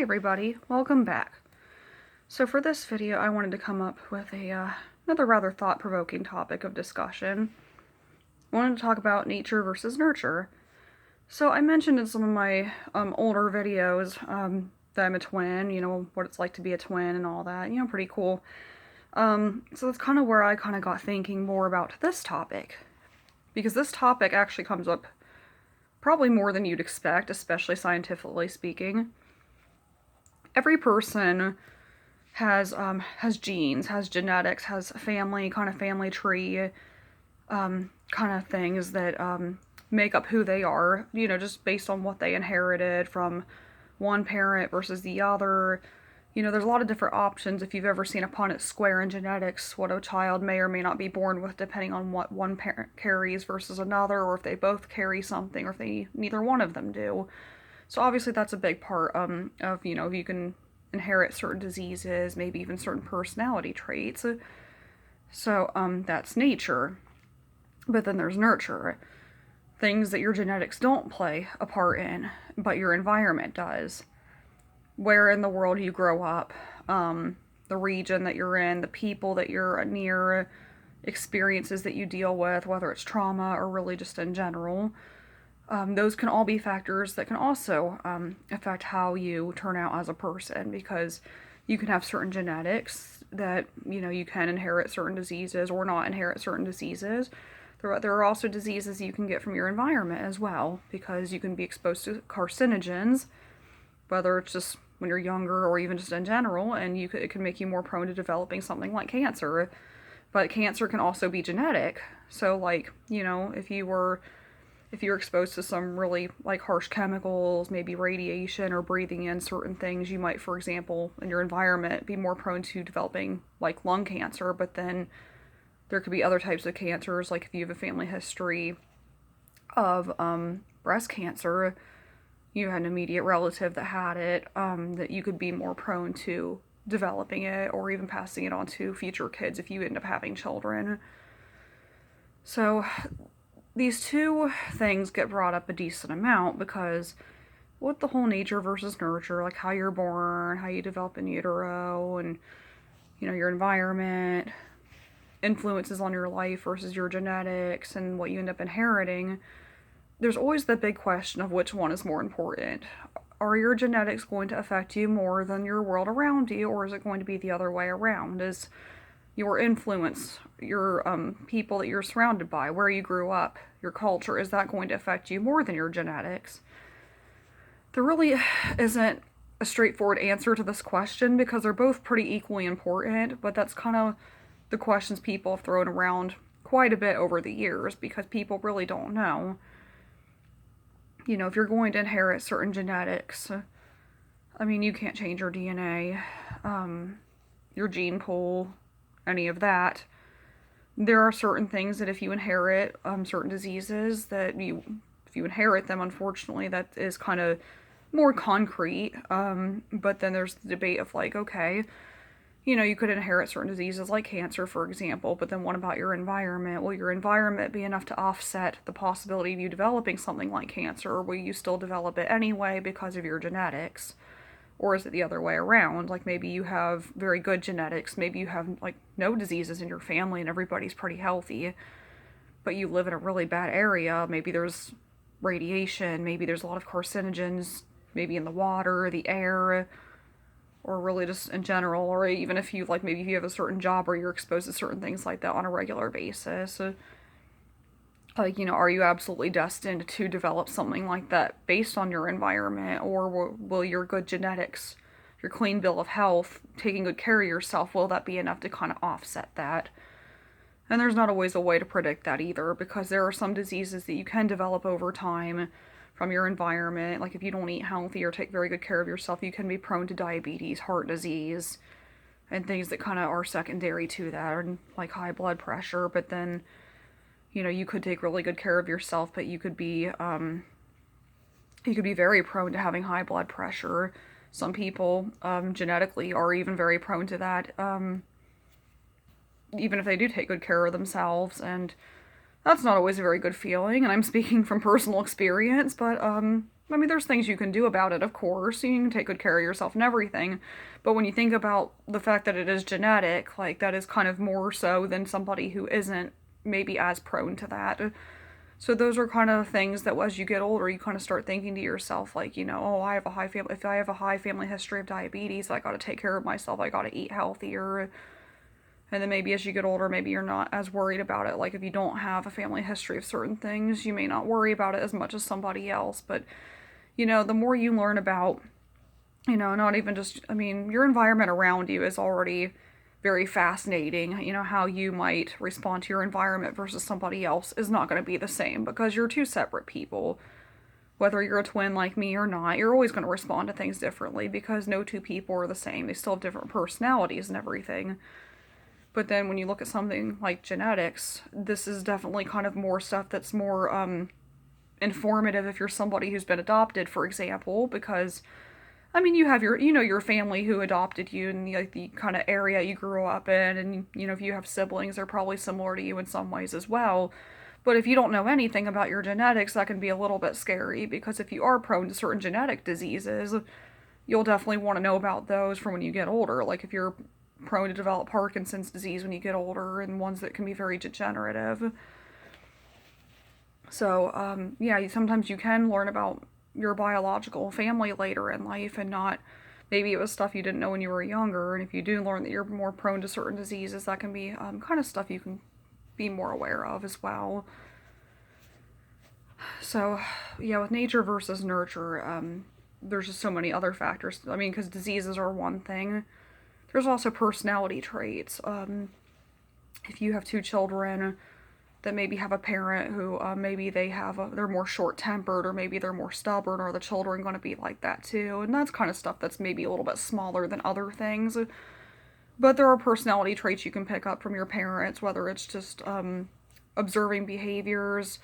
Hey everybody, welcome back. So for this video I wanted to come up with another rather thought-provoking topic of discussion. I wanted to talk about nature versus nurture. So I mentioned in some of my older videos that I'm a twin, what it's like to be a twin and all that, pretty cool. So that's kind of where I kind of got thinking more about this topic. Because this topic actually comes up probably more than you'd expect, especially scientifically speaking. Every person has genes, has genetics, has family tree, kind of things that make up who they are, just based on what they inherited from one parent versus the other. There's a lot of different options. If you've ever seen a Punnett square in genetics, what a child may or may not be born with, depending on what one parent carries versus another, or if they both carry something, or if neither one of them do. So obviously that's a big part of, you can inherit certain diseases, maybe even certain personality traits. So that's nature. But then there's nurture. Things that your genetics don't play a part in, but your environment does. Where in the world you grow up, the region that you're in, the people that you're near, experiences that you deal with, whether it's trauma or really just in general. Those can all be factors that can also affect how you turn out as a person, because you can have certain genetics that, you can inherit certain diseases or not inherit certain diseases. There are also diseases you can get from your environment as well, because you can be exposed to carcinogens, whether it's just when you're younger or even just in general, and it can make you more prone to developing something like cancer. But cancer can also be genetic. So, like, if you're exposed to some really harsh chemicals, maybe radiation, or breathing in certain things, you might, for example, in your environment, be more prone to developing lung cancer. But then there could be other types of cancers, like if you have a family history of breast cancer, you had an immediate relative that had it, that you could be more prone to developing it or even passing it on to future kids if you end up having children. So these two things get brought up a decent amount, because with the whole nature versus nurture, like how you're born, how you develop in utero, and your environment influences on your life versus your genetics and what you end up inheriting, there's always the big question of which one is more important. Are your genetics going to affect you more than your world around you, or is it going to be the other way around? Is your influence, your people that you're surrounded by, where you grew up, your culture, is that going to affect you more than your genetics? There really isn't a straightforward answer to this question, because they're both pretty equally important, but that's kind of the questions people have thrown around quite a bit over the years, because people really don't know. If you're going to inherit certain genetics, you can't change your DNA, your gene pool, any of that. There are certain things that if you inherit certain diseases, that if you inherit them, unfortunately, that is kind of more concrete. But then there's the debate of okay, you could inherit certain diseases like cancer, for example, but then what about your environment? Will your environment be enough to offset the possibility of you developing something like cancer, or will you still develop it anyway because of your genetics? Or is it the other way around? Maybe you have very good genetics, maybe you have no diseases in your family and everybody's pretty healthy, but you live in a really bad area, maybe there's radiation, maybe there's a lot of carcinogens, maybe in the water, the air, or really just in general, or even if you maybe if you have a certain job where you're exposed to certain things like that on a regular basis. Are you absolutely destined to develop something like that based on your environment, or will your good genetics, your clean bill of health, taking good care of yourself, will that be enough to kind of offset that? And there's not always a way to predict that either, because there are some diseases that you can develop over time from your environment. If you don't eat healthy or take very good care of yourself, you can be prone to diabetes, heart disease, and things that kind of are secondary to that, and high blood pressure. But then, you could take really good care of yourself, but you could be very prone to having high blood pressure. Some people genetically are even very prone to that, even if they do take good care of themselves, and that's not always a very good feeling, and I'm speaking from personal experience, but I mean, there's things you can do about it, of course. You can take good care of yourself and everything. But when you think about the fact that it is genetic, like, that is kind of more so than somebody who isn't maybe as prone to that. So those are kind of things that as you get older, you kind of start thinking to yourself, like, oh, I have a high family, if I have a high family history of diabetes, I got to take care of myself, I got to eat healthier. And then maybe as you get older, maybe you're not as worried about it. Like, if you don't have a family history of certain things, you may not worry about it as much as somebody else. But, the more you learn about, not even just, I mean, your environment around you is already very fascinating. How you might respond to your environment versus somebody else is not going to be the same because you're two separate people. Whether you're a twin like me or not, you're always going to respond to things differently because no two people are the same. They still have different personalities and everything. But then when you look at something like genetics, this is definitely kind of more stuff that's more informative if you're somebody who's been adopted, for example, because I mean, you have your family who adopted you and the kind of area you grew up in, and if you have siblings, they're probably similar to you in some ways as well. But if you don't know anything about your genetics, that can be a little bit scary because if you are prone to certain genetic diseases, you'll definitely want to know about those for when you get older. Like if you're prone to develop Parkinson's disease when you get older, and ones that can be very degenerative. So, yeah, sometimes you can learn about your biological family later in life and not, maybe it was stuff you didn't know when you were younger. And if you do learn that you're more prone to certain diseases, that can be kind of stuff you can be more aware of as well. So, yeah, with nature versus nurture, there's just so many other factors. I mean, because diseases are one thing. There's also personality traits. If you have two children that maybe have a parent who maybe they're more short-tempered, or maybe they're more stubborn, or the children going to be like that too, and that's kind of stuff that's maybe a little bit smaller than other things. But there are personality traits you can pick up from your parents, whether it's just observing behaviors.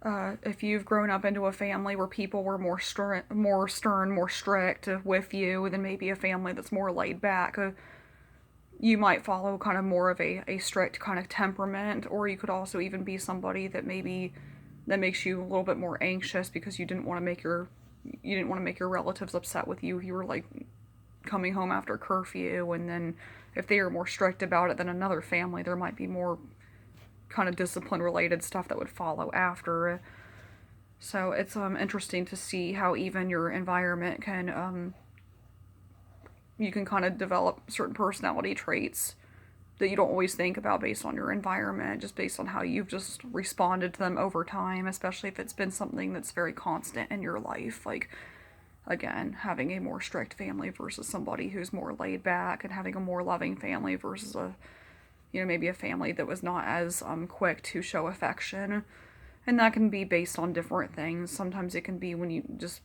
If you've grown up into a family where people were more stern, more strict with you, than maybe a family that's more laid back, you might follow kind of more of a strict kind of temperament. Or you could also even be somebody that makes you a little bit more anxious because you didn't want to make your relatives upset with you if you were like coming home after curfew. And then if they are more strict about it than another family, there might be more kind of discipline related stuff that would follow after. So it's interesting to see how even your environment can you can kind of develop certain personality traits that you don't always think about based on your environment, just based on how you've just responded to them over time, especially if it's been something that's very constant in your life. Like, again, having a more strict family versus somebody who's more laid back, and having a more loving family versus maybe a family that was not as quick to show affection. And that can be based on different things. Sometimes it can be when you just,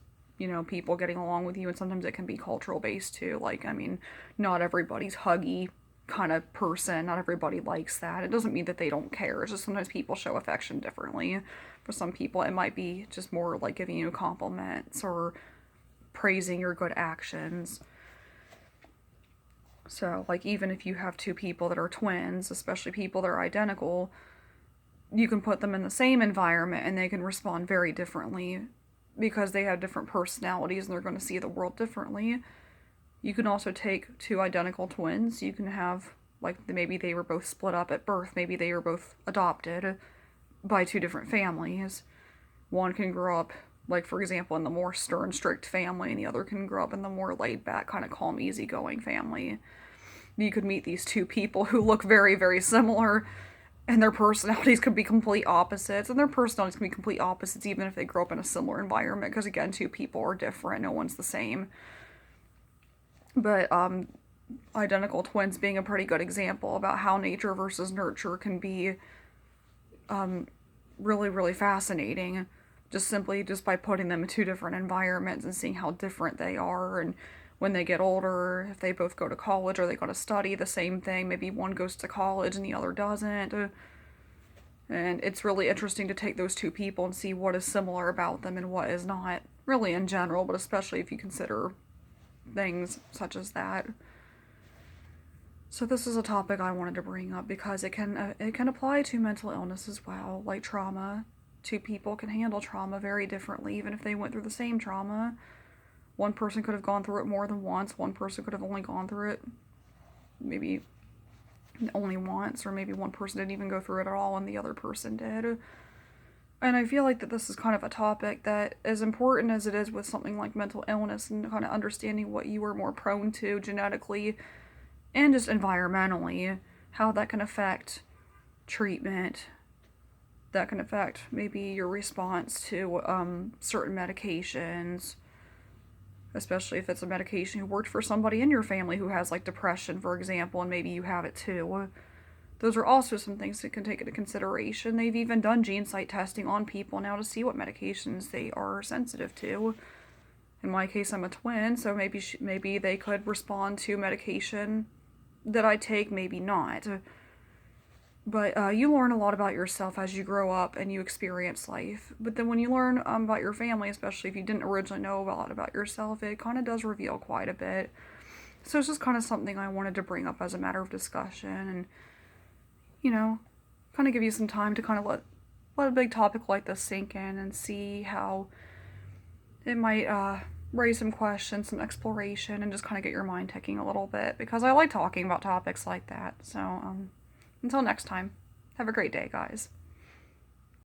people getting along with you, and sometimes it can be cultural based too. Like, I mean, not everybody's huggy kind of person. Not everybody likes that. It doesn't mean that they don't care. It's just sometimes people show affection differently. For some people, it might be just more like giving you compliments or praising your good actions. So, like, even if you have two people that are twins, especially people that are identical, you can put them in the same environment and they can respond very differently because they have different personalities and they're going to see the world differently. You can also take two identical twins. You can have, like, maybe they were both split up at birth. Maybe they were both adopted by two different families. One can grow up, like, for example, in the more stern, strict family, and the other can grow up in the more laid-back, kind of calm, easygoing family. You could meet these two people who look very, very similar, and their personalities could be complete opposites, and their personalities can be complete opposites even if they grow up in a similar environment, because, again, two people are different. No one's the same. But identical twins being a pretty good example about how nature versus nurture can be really, really fascinating. Just by putting them in two different environments and seeing how different they are. And when they get older, if they both go to college or they go to study the same thing, maybe one goes to college and the other doesn't. And it's really interesting to take those two people and see what is similar about them and what is not, really in general, but especially if you consider things such as that. So this is a topic I wanted to bring up because it can apply to mental illness as well, like trauma. two people can handle trauma very differently, even if they went through the same trauma. One person could have gone through it more than once, one person could have only gone through it maybe only once, or maybe one person didn't even go through it at all and the other person did. And I feel like that this is kind of a topic that, as important as it is with something like mental illness and kind of understanding what you are more prone to genetically and just environmentally, how that can affect treatment, that can affect maybe your response to certain medications, especially if it's a medication who worked for somebody in your family who has like depression, for example, and maybe you have it too. Those are also some things that can take into consideration. They've even done gene site testing on people now to see what medications they are sensitive to. In my case, I'm a twin, so maybe they could respond to medication that I take, maybe not. But you learn a lot about yourself as you grow up and you experience life. But then when you learn about your family, especially if you didn't originally know a lot about yourself, it kind of does reveal quite a bit. So it's just kind of something I wanted to bring up as a matter of discussion and, you know, kind of give you some time to kind of let a big topic like this sink in and see how it might raise some questions, some exploration, and just kind of get your mind ticking a little bit, because I like talking about topics like that. So, until next time, have a great day, guys.